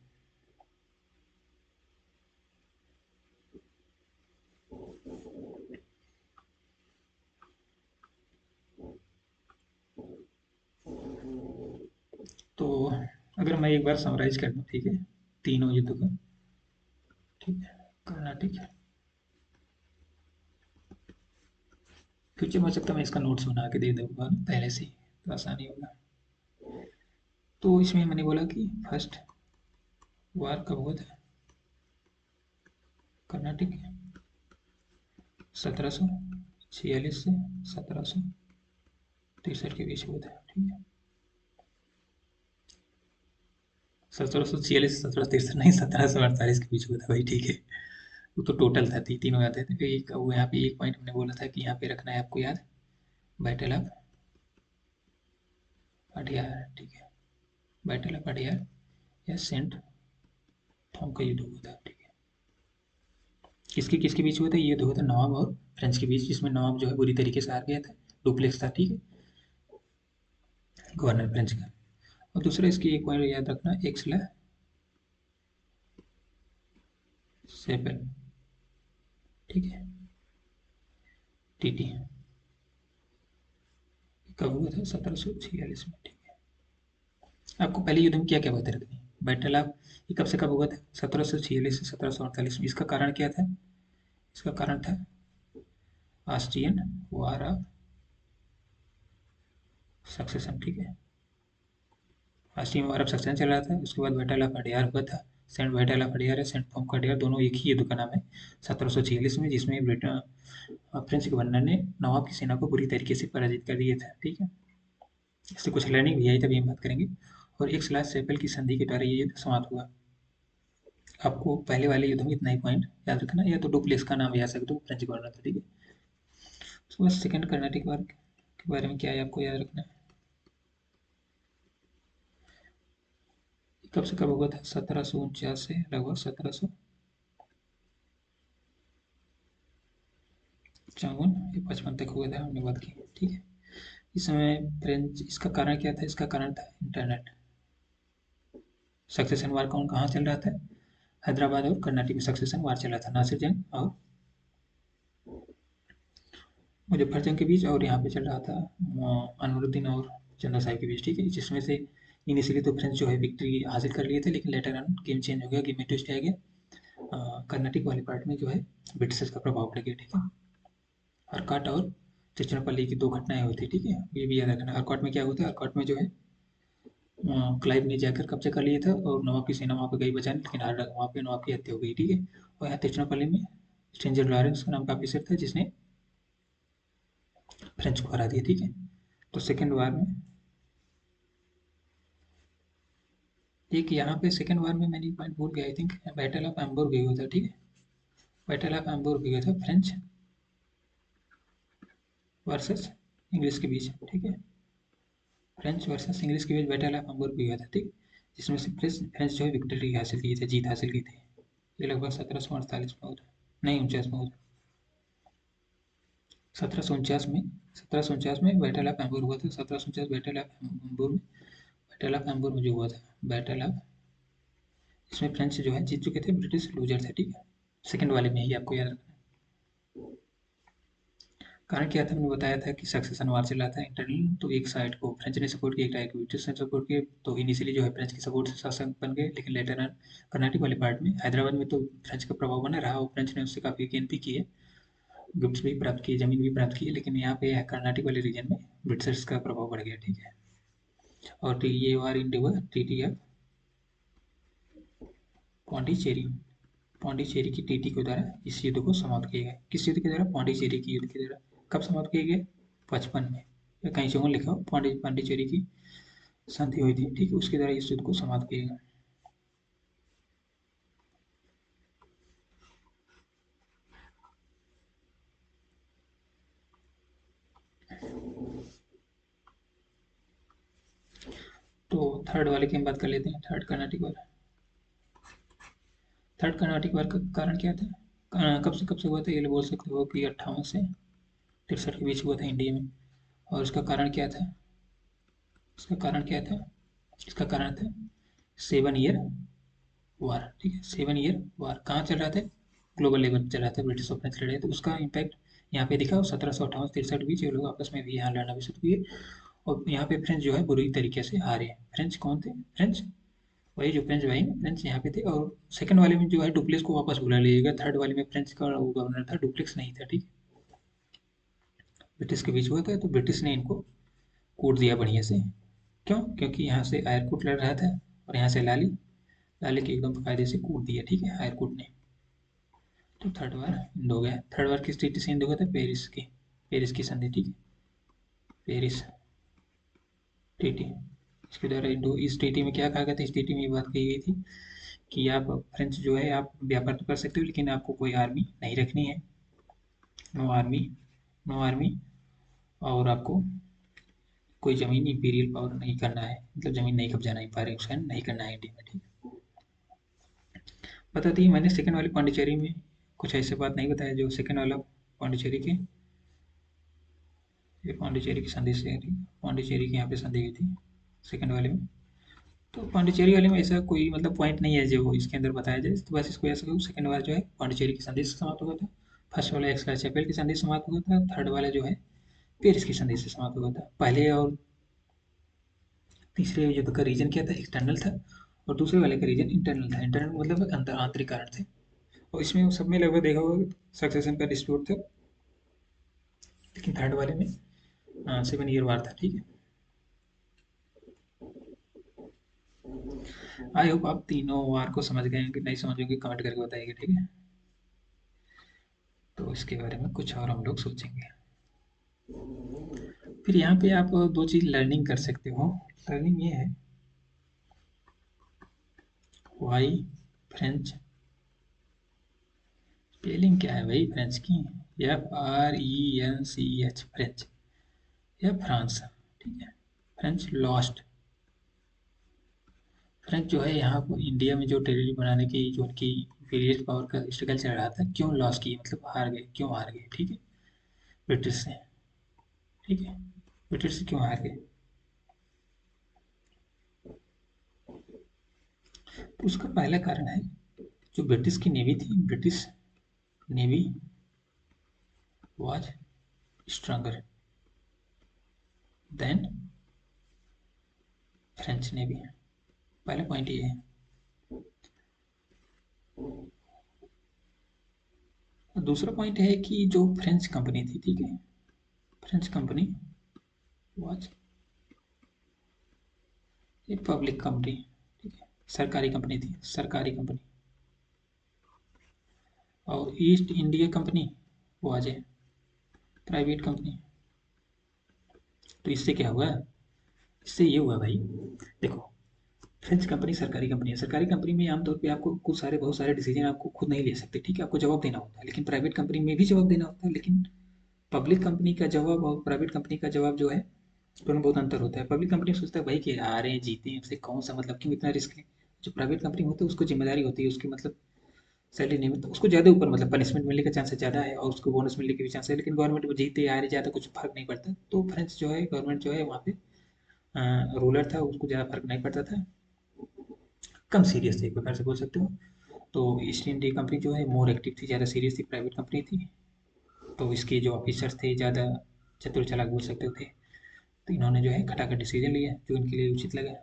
तो अगर मैं एक बार समराइज कर दूँ, ठीक है, तीनों युद्ध का, ठीक है, कर्नाटिक, फ्यूचर में हो सकता है मैं इसका नोट्स बना के दे दूंगा ना पहले से ही, तो आसानी होगा। तो इसमें मैंने बोला कि फर्स्ट वार कब हुआ था कर्नाटिक, 1746 से 1763 के बीच हुआ था, ठीक है। 1746 से 1763 नहीं, 1748 के बीच हुआ था भाई, ठीक है। वो तो टोटल था, तीनों आते थे। फिर एक वो यहाँ पे एक पॉइंट हमने बोला था कि यहाँ पे रखना है आपको याद, बैटल ऑफ अडियार, ठीक है, बैटल ऑफ अडियार या सेंट थॉम का युद्ध हुआ था, ठीक है। किसके किसके बीच हुआ था ये युद्ध हुआ था? नवाब और फ्रेंच के बीच, जिसमें नवाब जो है बुरी तरीके से हार गया था, डुप्लेक्स था, ठीक है, गवर्नर फ्रेंच का। और दूसरा इसकी एक पॉइंट याद रखना, एक्सला सेपल, ठीक है, टीटी, कब हुआ था? 1746 में, ठीक है। आपको पहले युद्ध में क्या क्या बातें रखनी है? बैटल ऑफ, ये कब से कब हुआ था? 1746 से 1748 में। इसका कारण क्या था? इसका कारण था ऑस्ट्रियन वार ऑफ सक्सेशन, ठीक है, ऑस्ट्रियन वार ऑफ सक्सेशन चल रहा था। उसके बाद बैटल ऑफ अडियार हुआ था, सेंट बैटल ऑफ अडियार है, सेंट थॉम का अडियार, दोनों एक ही युद्ध का नाम है, 1746 में, जिसमें ब्रिटेन फ्रेंच गवर्नर ने नवाब की सेना को बुरी तरीके से पराजित कर दिया था, ठीक है। इससे कुछ लर्निंग भी आई, तभी हम बात करेंगे। और एक स्लैश सेपल की संधि के द्वारा ये युद्ध समाप्त हुआ। आपको पहले वाले युद्ध में इतना ही पॉइंट याद रखना, या तो डुप्लेक्स का नाम याद सकते हो, फ्रेंच गवर्नर था, ठीक है। उसके बाद सेकंड कर्नाटिक वार के बारे में क्या है आपको याद रखना है, कब से कब हुआ था? 1749 से लगभग 1754 या 55 तक हुआ था, हमने बात की, ठीक है। इस समय फ्रेंच, इसका कारण क्या था? इसका कारण था इंटरनेट। सक्सेशन वार कौन कहाँ चल रहा था? हैदराबाद और कर्नाटक में सक्सेशन वार चल रहा था, नासिर जंग और मुजफ्फर जंग के बीच, और यहाँ पे चल रहा था अनवरुद्दीन और चंदा साहिब के बीच, ठीक है। जिसमें से इनिशियली तो फ्रेंच जो है विक्ट्री हासिल कर लिए थे, लेकिन लेटर ऑन गेम चेंज हो गया, गेम में ट्विस्ट आ गया। कर्नाटक वाले पार्ट में जो है ब्रिटिश का प्रभाव पड़ गया, ठीक है। अर्काट और तिरुचिरापल्ली की दो घटनाएं हुई थी, ठीक है, ये भी याद रखना। अर्काट में क्या हुआ था? अर्काट में जो है क्लाइव ने जाकर कब्जा कर लिया था, और नवाब की सेना वहाँ पे गई बचाने, लेकिन वहाँ पे नवाब की हत्या हो गई, ठीक है। और यहाँ तिरुचिरापल्ली में स्ट्रेंजर लॉरेंस का नाम का ऑफिसर था, जिसने फ्रेंच को हरा दिया, ठीक है। तो सेकेंड वार में, एक यहाँ पे सेकेंड वार में मैंने पॉइंट भूल गया, आई थिंक बैटल ऑफ एम्बुर्ग भी हुआ था, ठीक है, बैटल ऑफ एम्बुर्ग भी हुआ था, फ्रेंच वर्सेस इंग्लिश के बीच, ठीक है। फ्रेंच वर्सेस इंग्लिश के बीच बैटल ऑफ हम्बुर्ग भी हुआ था, ठीक, जिसमें से फ्रेंच जो है विक्ट्री हासिल की थी, जीत हासिल की थी। ये लगभग 1748 में हुआ था, नहीं 49 में हुआ था। 1749 में बैटल ऑफ हम्बुर्ग हुआ था। 1749 बैटल ऑफ हम्बुर्ग, बैटल ऑफ हम्बुर्ग में जो हुआ था, बैटल ऑफ, इसमें फ्रेंच जो है जीत चुके थे, ब्रिटिश लूजर थे, ठीक है। सेकंड वाले में ही आपको याद रखना है। कारण क्या था, मैंने बताया था कि सक्सेशन वार चला था इंटरनल, तो एक साइड को फ्रेंच ने सपोर्ट किया, एक साइड को ब्रिटिश ने सपोर्ट किया, तो इनिशियली जो है फ्रेंच के सपोर्ट से शासक बन गए, लेकिन लेटर ऑन कर्नाटक वाले पार्ट में, हैदराबाद में तो फ्रेंच का प्रभाव बना रहा और फ्रेंच ने उससे काफ़ी गेन भी किए, गिफ्ट्स भी प्राप्त किए, जमीन भी प्राप्त की, लेकिन यहाँ पे कर्नाटक वाले रीजन में ब्रिटिशर्स का प्रभाव बढ़ गया, ठीक है। और ये वार इंड हुआ ट्रीटी ऑफ पौंडीचेरी, पौंडीचेरी की टीटी के द्वारा इस युद्ध को समाप्त किया गया। किस युद्ध के द्वारा? पौंडीचेरी की युद्ध के द्वारा। कब समाप्त किया गया? 55 में, या कहीं जगह लिखा हो पौंडीचेरी की संधि हुई थी, ठीक है, उसके द्वारा इस युद्ध को समाप्त किया गया। तो थर्ड वाले की हम बात कर लेते हैं, थर्ड कर्नाटिक वार। थर्ड कर्नाटिक वार का कारण क्या था? कब से हुआ था, ये बोल सकते हो कि 58 से 63 के बीच हुआ था इंडिया में। और इसका कारण क्या था? इसका कारण क्या था? इसका कारण था 7 ईयर वार, ठीक है। 7 ईयर वार कहाँ चल रहा था? ग्लोबल लेवल चल रहा था, ब्रिटिश और फ्रेंच लड़ाई, तो उसका इम्पैक्ट यहाँ पे दिखा। 1758 से 63 बीच ये लोग आपस में भी यहाँ लड़ना भी शुरू किए, और यहाँ पे फ्रेंच जो है बुरी तरीके से हारे। फ्रेंच कौन थे? फ्रेंच वही जो फ्रेंच भाई फ्रेंच यहाँ पे थे। और सेकंड वाले में जो है डुप्लेक्स को वापस बुला लिएगा। थर्ड वाले में फ्रेंच का वो गवर्नर था, डुप्लेक्स नहीं था, ठीक। ब्रिटिश के बीच हुआ था, तो ब्रिटिश ने इनको कूट दिया बढ़िया से। क्यों? क्योंकि यहाँ से आयरकूट लड़ रहा था, और यहाँ से लाली, लाली के एकदम कायदे से कूट दिया, ठीक है, आयरकूट ने। तो थर्ड वार इंड हो गया। थर्ड वार किस ट्रीटी से इंड हुआ था? पेरिस की, पेरिस की संधि, ठीक है, पेरिस ट्रीटी, इसके द्वारा इंड। इस ट्रीटी में क्या कहा गया था? इस ट्रीटी में ये बात कही गई थी कि आप फ्रेंच जो है आप व्यापार तो कर सकते हो, लेकिन आपको कोई आर्मी नहीं रखनी है, नो आर्मी, नो आर्मी। और आपको कोई जमीन इंपीरियल पावर नहीं करना है, मतलब जमीन नहीं कब्जा नहीं, पायरेक्शन नहीं करना है इंडिया में, ठीक है। बताती है मैंने सेकंड वाली पांडिचेरी में कुछ ऐसे बात नहीं बताया जो सेकंड वाला पांडिचेरी के, ये पांडिचेरी की संधि से, पांडिचेरी की यहाँ पे संधि हुई थी सेकंड वाले में। तो पांडिचेरी वाले में ऐसा कोई मतलब पॉइंट नहीं है जो इसके अंदर बताया जाए, तो बस इसको ऐसा करो, सेकंड वाला जो है पांडिचेरी की संधि से समाप्त हुआ था। फर्स्ट वाला एक्सला चैपेल की संधि से समाप्त हुआ था। थर्ड वाला जो है पेरिस की संधि से समाप्त हुआ था। पहले और तीसरे युद्ध का रीजन क्या था? एक्सटर्नल था, और दूसरे वाले का रीजन इंटरनल था। इंटरनल मतलब अंतर आंतरिक कारण थे, और इसमें सब में लगभग देखा होगा सक्सेशन का डिस्प्यूट था, लेकिन थर्ड वाले में 7 ईयर वार था, ठीक है। आई होप आप तीनों वार को समझ गए हैं, कि नहीं समझ होंगे कमेंट करके बताइएगा, ठीक है। तो इसके बारे में कुछ और हम लोग सोचेंगे। फिर यहाँ पे आप दो चीज़ लर्निंग कर सकते हो। लर्निंग ये है, वाई फ्रेंच, स्पेलिंग क्या है भाई फ्रेंच की? FRENCH, फ्रेंच, या फ्रांस, ठीक है। फ्रेंच लॉस्ट, फ्रेंच जो है यहाँ पर इंडिया में जो टेरिटरी बनाने की जो उनकी इंपीरियल पावर का स्ट्रगल चल रहा था, क्यों लॉस किए, मतलब हार गए, क्यों हार गए, ठीक है, ब्रिटिश से, ठीक है, ब्रिटिश से क्यों हार गए? तो उसका पहला कारण है, जो ब्रिटिश की नेवी थी, British navy was stronger than French navy. पहला पॉइंट ये है। और दूसरा पॉइंट है कि जो फ्रेंच कंपनी थी, ठीक है, French company was a public company, ठीक है, सरकारी कंपनी थी, सरकारी कंपनी। और east India company was a private company. तो इससे क्या हुआ? इससे ये हुआ भाई, देखो, फ्रेंच कंपनी सरकारी कंपनी है, सरकारी कंपनी में आमतौर पे आपको कुछ सारे बहुत सारे डिसीजन आपको खुद नहीं ले सकते, ठीक है, आपको जवाब देना होता है। लेकिन प्राइवेट कंपनी में भी जवाब देना होता है, लेकिन पब्लिक कंपनी का जवाब और प्राइवेट कंपनी का जवाब जो है दोनों बहुत अंतर होता है। पब्लिक कंपनी सोचता है भाई कि आ रहे हैं जीते हैं, उससे कौन सा मतलब, क्यों इतना रिस्क है। जो प्राइवेट कंपनी होती है उसको जिम्मेदारी होती है, उसकी मतलब सैलरी नहीं मतलब उसको ज़्यादा ऊपर मतलब पनिशमेंट मिलने का चांसेस ज़्यादा है और उसको बोनस मिलने के भी चांस है, लेकिन गवर्नमेंट में जीते आ रहे ज़्यादा कुछ फर्क नहीं पड़ता। तो फ्रेंच जो है गवर्नमेंट जो है वहाँ पे रूलर था, उसको ज़्यादा फर्क नहीं पड़ता था, कम सीरियस थे एक प्रकार से बोल सकते हो। तो ईस्ट इंडिया कंपनी जो है मोर एक्टिव थी, ज़्यादा सीरियस थी, प्राइवेट कंपनी थी। तो इसके जो ऑफिसर्स थे ज़्यादा चतुर चालाक बोल सकते थे। तो इन्होंने जो है खटाखट डिसीजन लिया जो इनके लिए उचित लगा।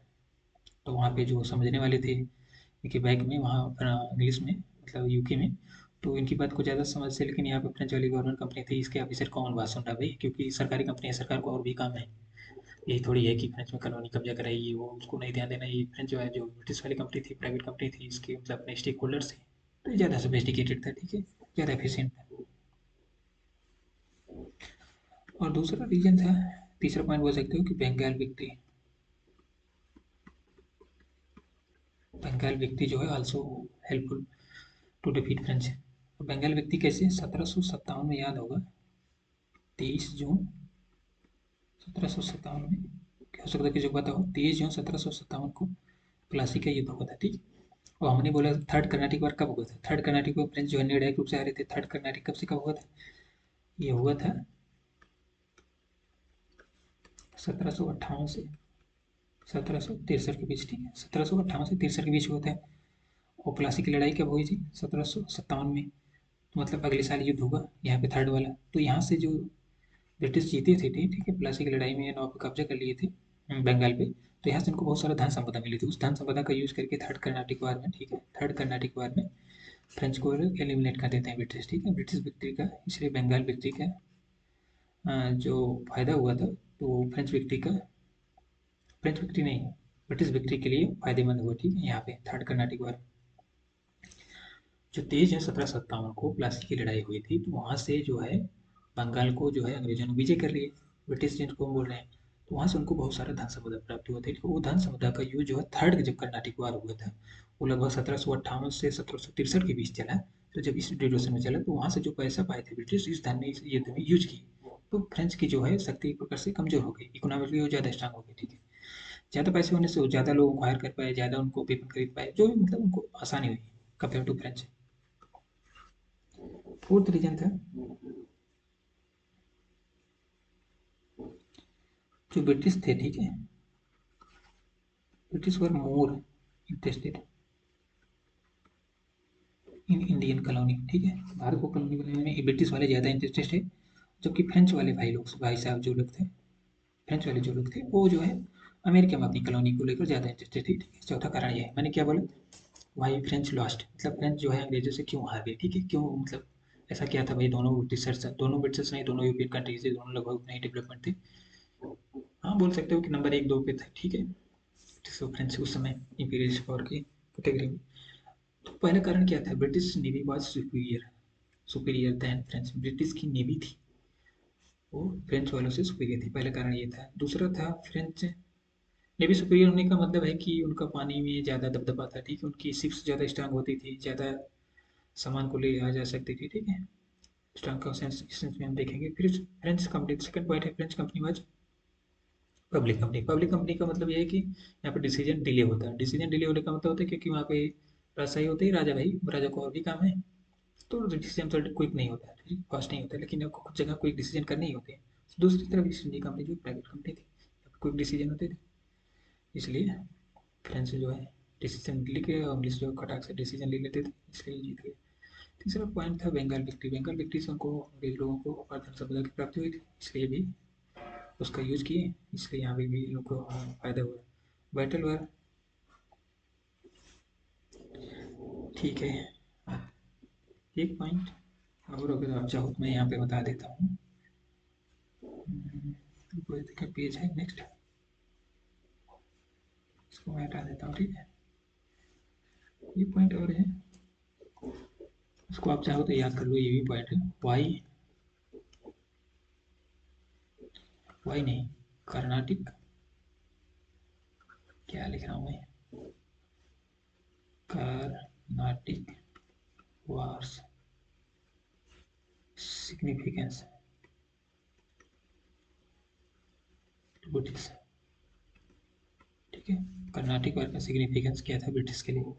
तो वहाँ पे जो समझने वाले थे इनके बैग में वहाँ इंग्लिश में मतलब यूके में, तो इनकी बात को ज़्यादा समझते, लेकिन यहाँ पे फ्रेंच वाली गवर्नमेंट कंपनी थी, इसके ऑफिसर कौन बात सुन रहा भाई, क्योंकि सरकारी कंपनी है, सरकार को और भी काम है। यही थोड़ी है कि फ्रेंच में कॉलोनी कब्जा कराई, वो उसको नहीं ध्यान देना। ये फ्रेंच वाली जो ब्रिटिश वाली कंपनी थी, प्राइवेट कंपनी थी, इसके मतलब अपने स्टेक होल्डर्स थे, तो ये ज़्यादा सोफिस्टिकेटेड था, ठीक है, ज़्यादा एफिशिएंट था। और दूसरा रीजन था, तीसरा पॉइंट बोल सकते हो कि बंगाल विक्ट्री। बंगाल विक्ट्री जो है also helpful to defeat French. तो बंगाल विक्ट्री कैसे, 1757 में, याद होगा 23 जून 1757 में, क्या हो सकता है कि जो पता हो, 23 जून 1757 को प्लासी का युद्ध हुआ था, ठीक। और हमने बोला थर्ड कर्नाटिक वार कब हुआ था, थर्ड कर्नाटिक वार फ्रेंच जो है निर्णायक रूप से आ रहे थे, थर्ड कर्नाटिक कब से कब हुआ था, ये हुआ था 1758 से 1763 के बीच, ठीक है, 1758 से 63 के बीच हुआ था। और प्लासी की लड़ाई कब हुई थी, 1757 में। तो मतलब अगले साल युद्ध हुआ यहाँ पे थर्ड वाला। तो यहाँ से जो ब्रिटिश जीते थे, ठीक है, प्लासी की लड़ाई में नवाब कब्जा कर लिए थे बंगाल पे। तो यहाँ से उनको बहुत सारा धन संपदा मिली थी, उस धन संपदा का यूज करके थर्ड कर्नाटिक वार में, ठीक है, थर्ड कर्नाटिक वार में फ्रेंच को एलिमिनेट कर देते हैं ब्रिटिश, ठीक है, ब्रिटिश विक्ट्री का। इसलिए बंगाल विक्ट्री का जो फायदा हुआ था, तो फ्रेंच विक्ट्री नहीं, ब्रिटिश विक्ट्री के लिए फायदेमंद हुआ, ठीक है, यहाँ पे थर्ड कर्नाटिक वार। जो 23 जून 1757 को प्लासी की लड़ाई हुई थी, तो वहाँ से जो है बंगाल को जो है अंग्रेजों ने विजय कर लिए, ब्रिटिश जिनको हम बोल रहे हैं। तो वहाँ से उनको बहुत सारा धन संपदा प्राप्त हुआ था, तो वो धन संपदा का यूज जो है थर्ड जब कर्नाटिक वार हुआ था, वो लगभग 1758 से 1763 के बीच चला। तो जब इस ड्यूरेशन में चला, तो वहाँ से जो पैसा पाए थे ब्रिटिश, इस धन ने इस युद्ध में यूज की। तो फ्रेंच की जो है शक्ति एक प्रकार से कमजोर हो गई, इकोनॉमिकली वो ज़्यादा स्ट्रांग हो गई, ठीक है। ज़्यादा पैसे होने से वो ज़्यादा लोगों को हायर कर पाए, ज़्यादा उनको वेपन खरीद पाए, जो भी मतलब उनको आसानी हुई compare to French. Fourth reason था, जो ब्रिटिश थे, ठीक है, British were more interested in Indian colony, ठीक है, भारत को कॉलोनी बनाने में ब्रिटिश वाले ज़्यादा इंटरेस्टेड थे। जबकि फ्रेंच वाले भाई साहब जो लोग थे, फ्रेंच वाले जो लोग थे, वो जो है अमेरिका में अपनी कॉलोनी को लेकर ज़्यादा इंटरेस्टेड थे, ठीक है। चौथा कारण ये है, मैंने क्या बोला, वाई फ्रेंच लॉस्ट, मतलब फ्रेंच जो है अंग्रेजों से क्यों हार गए, ठीक है, क्यों मतलब ऐसा क्या था भाई, दोनों ब्रिटिशर्स नहीं, दोनों यूरोपियन कंट्रीज थे, दोनों लगभग उतना ही डेवलपमेंट थे। हाँ बोल सकते हो कि नंबर एक दो पे थे, ठीक है, तो फ्रेंच उस समय इंपीरियलिस्ट पावर की कैटेगरी में। तो पहला कारण क्या था, British navy was superior, superior than French, British की नेवी थी वो फ्रेंच वालों से सुपीरियर थी, पहला कारण ये था। दूसरा था फ्रेंच नेवी सुपीरियर होने का मतलब है कि उनका पानी में ज़्यादा दबदबा था, ठीक है, उनकी शिप्स ज़्यादा स्ट्रांग होती थी, ज़्यादा सामान को ले आ जा सकती थी, ठीक है, स्ट्रांग का सेंस इस सेंस में हम देखेंगे। फिर फ्रेंच कंपनी, सेकंड पॉइंट है, French company was public company. Public company का मतलब ये है कि यहाँ पे डिसीजन डिले होता है, डिसीजन डिले होने का मतलब होता है क्योंकि वहाँ पे राजशाही होती है, राजा भाई, राजा को और भी काम है, तो डिसीजन तो क्विक नहीं होता है, फास्ट नहीं होता है, लेकिन आपको कुछ जगह क्विक डिसीजन करने ही होते हैं। दूसरी तरफ ईस्ट इंडिया कंपनी जो प्राइवेट कंपनी थी, क्विक डिसीजन होते थे, इसलिए फ्रेंच जो है डिसीजन लेके और इंग्लिश जो खटाक से डिसीजन ले लेते थे, इसलिए जीत गए। तीसरा पॉइंट था बंगाल विक्ट्री। बंगाल विक्ट्री से उनको अंग्रेज लोगों को अपार संपदा की प्राप्ति हुई थी, इसलिए भी उसका यूज किए, इसलिए यहाँ पे भी इन लोग को फायदा हुआ। बैटल वार, ठीक है, एक पॉइंट और अगर आप चाहो तो मैं यहाँ पे बता देता हूँ। देखिए पेज है नेक्स्ट, इसको मैं हटा देता हूँ, ठीक है। ये पॉइंट और है, इसको आप चाहो तो याद कर लो, ये भी पॉइंट है। वाई, वाई नहीं, कर्नाटिक, क्या लिख रहा हूँ मैं, कर्नाटिक वार्स सिग्निफिकेंस ब्रिटिश, ठीक है। कर्नाटिक वार का सिग्निफिकेंस क्या था ब्रिटिश के लिए?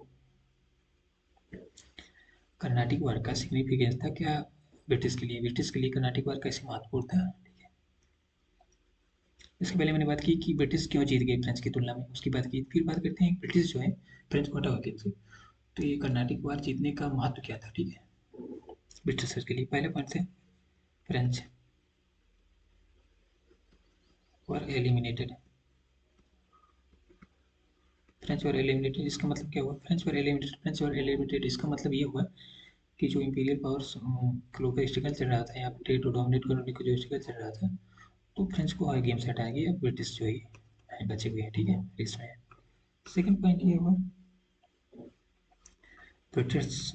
कर्नाटिक वार का सिग्निफिकेंस था क्या ब्रिटिश के लिए? ब्रिटिश के लिए कर्नाटिक वार कैसे महत्वपूर्ण था? इसके पहले मैंने बात की कि ब्रिटिश क्यों जीत गए फ्रेंच की तुलना में, उसकी बात की। फिर बात करते हैं ब्रिटिश जो है फ्रेंच को हटा के से, तो ये कर्नाटिक वार जीतने का महत्व क्या था, ठीक है, ब्रिटिशर्स के लिए। पहले पॉइंट से French were eliminated, French were eliminated इसका मतलब क्या हुआ? फ्रेंच वर एलिमिनेटेड इसका मतलब ये हुआ कि जो इंपीरियल पावर्स ग्लोबल स्ट्रगल चल रहा था, यहाँ पे ट्रेड डोमिनेट करने का जो स्ट्रगल चल रहा था, तो फ्रेंच को हर गेम से हटाया गया, ब्रिटिश जो है बचे हुए हैं, ठीक है, इसमें। सेकंड पॉइंट ये हुआ ब्रिटिश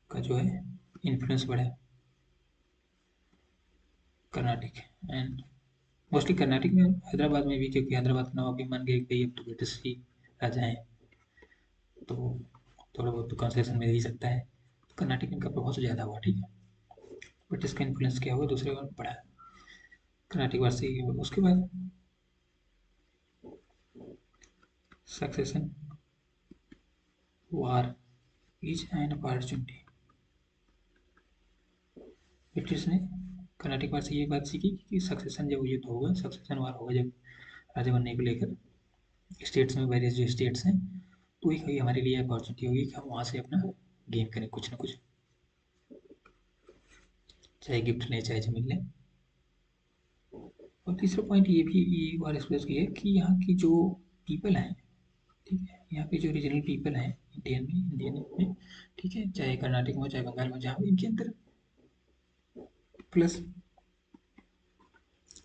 का जो है इन्फ्लुएंस बढ़ा कर्नाटिक एंड मोस्टली कर्नाटक में, हैदराबाद में भी, क्योंकि हैदराबाद का नवाब भी मान गए कि अब तो ब्रिटिश ही राजा हैं, तो थोड़ा बहुत तो कंसेशन मिल ही सकता है। तो कर्नाटक में इनका प्रभाव तो ज़्यादा हुआ, ठीक है। ब्रिटिश का इन्फ्लुएंस क्या हुआ दूसरे बार बढ़ा, कर्नाटक वार से ही हुआ। उसके बाद succession war is an opportunity, British ने कर्नाटक वार से ये बात सीखी कि सक्सेशन जब युद्ध होगा, सक्सेशन वार होगा जब राजा बनने को लेकर स्टेट्स में, वेरियस जो स्टेट्स हैं, तो ये हमारे लिए अपॉर्चुनिटी होगी कि हम वहाँ से अपना गेन करें कुछ ना कुछ, चाहे गिफ्ट लें चाहे जमीन लें। और तीसरा पॉइंट ये भी ये और एक्सप्रेस किया है कि यहाँ की जो पीपल हैं, ठीक है, यहाँ पे जो रीजनल पीपल हैं इंडियन में, ठीक है, चाहे कर्नाटक में चाहे बंगाल में, जहाँ इनके अंदर प्लस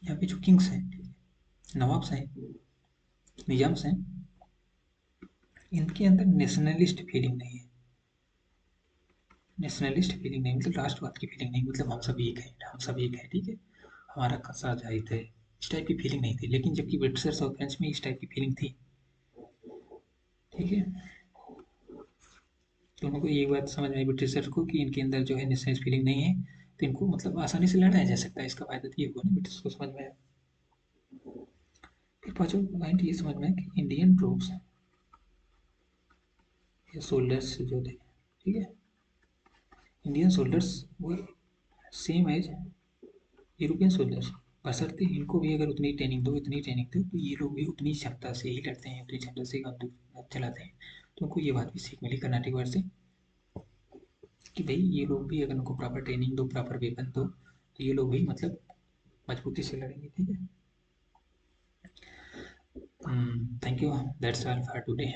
यहाँ पे जो किंग्स हैं, नवाब्स हैं, निजाम्स हैं, इनके अंदर नेशनलिस्ट फीलिंग नहीं है। नेशनलिस्ट फीलिंग नहीं मतलब राष्ट्रवाद की फीलिंग नहीं, मतलब हम सब एक हैं, हम सब एक हैं, ठीक है, हमारा कसा जाहिद है, इस टाइप की फीलिंग नहीं थी। लेकिन जबकि ब्रिटिशर्स और फ्रेंच में इस टाइप की फीलिंग थी, ठीक है। तो उनको ये बात समझ में आई ब्रिटिशर्स को कि इनके अंदर जो है नेशनलिस्ट फीलिंग नहीं है, तो इनको मतलब आसानी से लड़ाया जा सकता है। इसका फायदा तो ये हुआ ना ब्रिटिश को समझ में आया। फिर पांचवा पॉइंट ये समझ में आया कि इंडियन ट्रूप्स या सोल्जर्स जो थे, ठीक है, इंडियन सोल्जर्स वो सेम एज यूरोपियन सोल्जर्स, बशर्ते इनको भी अगर उतनी ट्रेनिंग दो, इतनी ट्रेनिंग दो, तो ये लोग भी उतनी क्षमता से ही लड़ते हैं, उतनी क्षमता से बंदूक चलाते हैं। तो उनको ये बात भी सीख मिली कर्नाटक वार से कि भाई ये लोग भी अगर उनको प्रॉपर ट्रेनिंग दो, प्रॉपर वेपन दो, तो ये लोग भी मतलब मजबूती से लड़ेंगे, ठीक है। Thank you, that's all for today.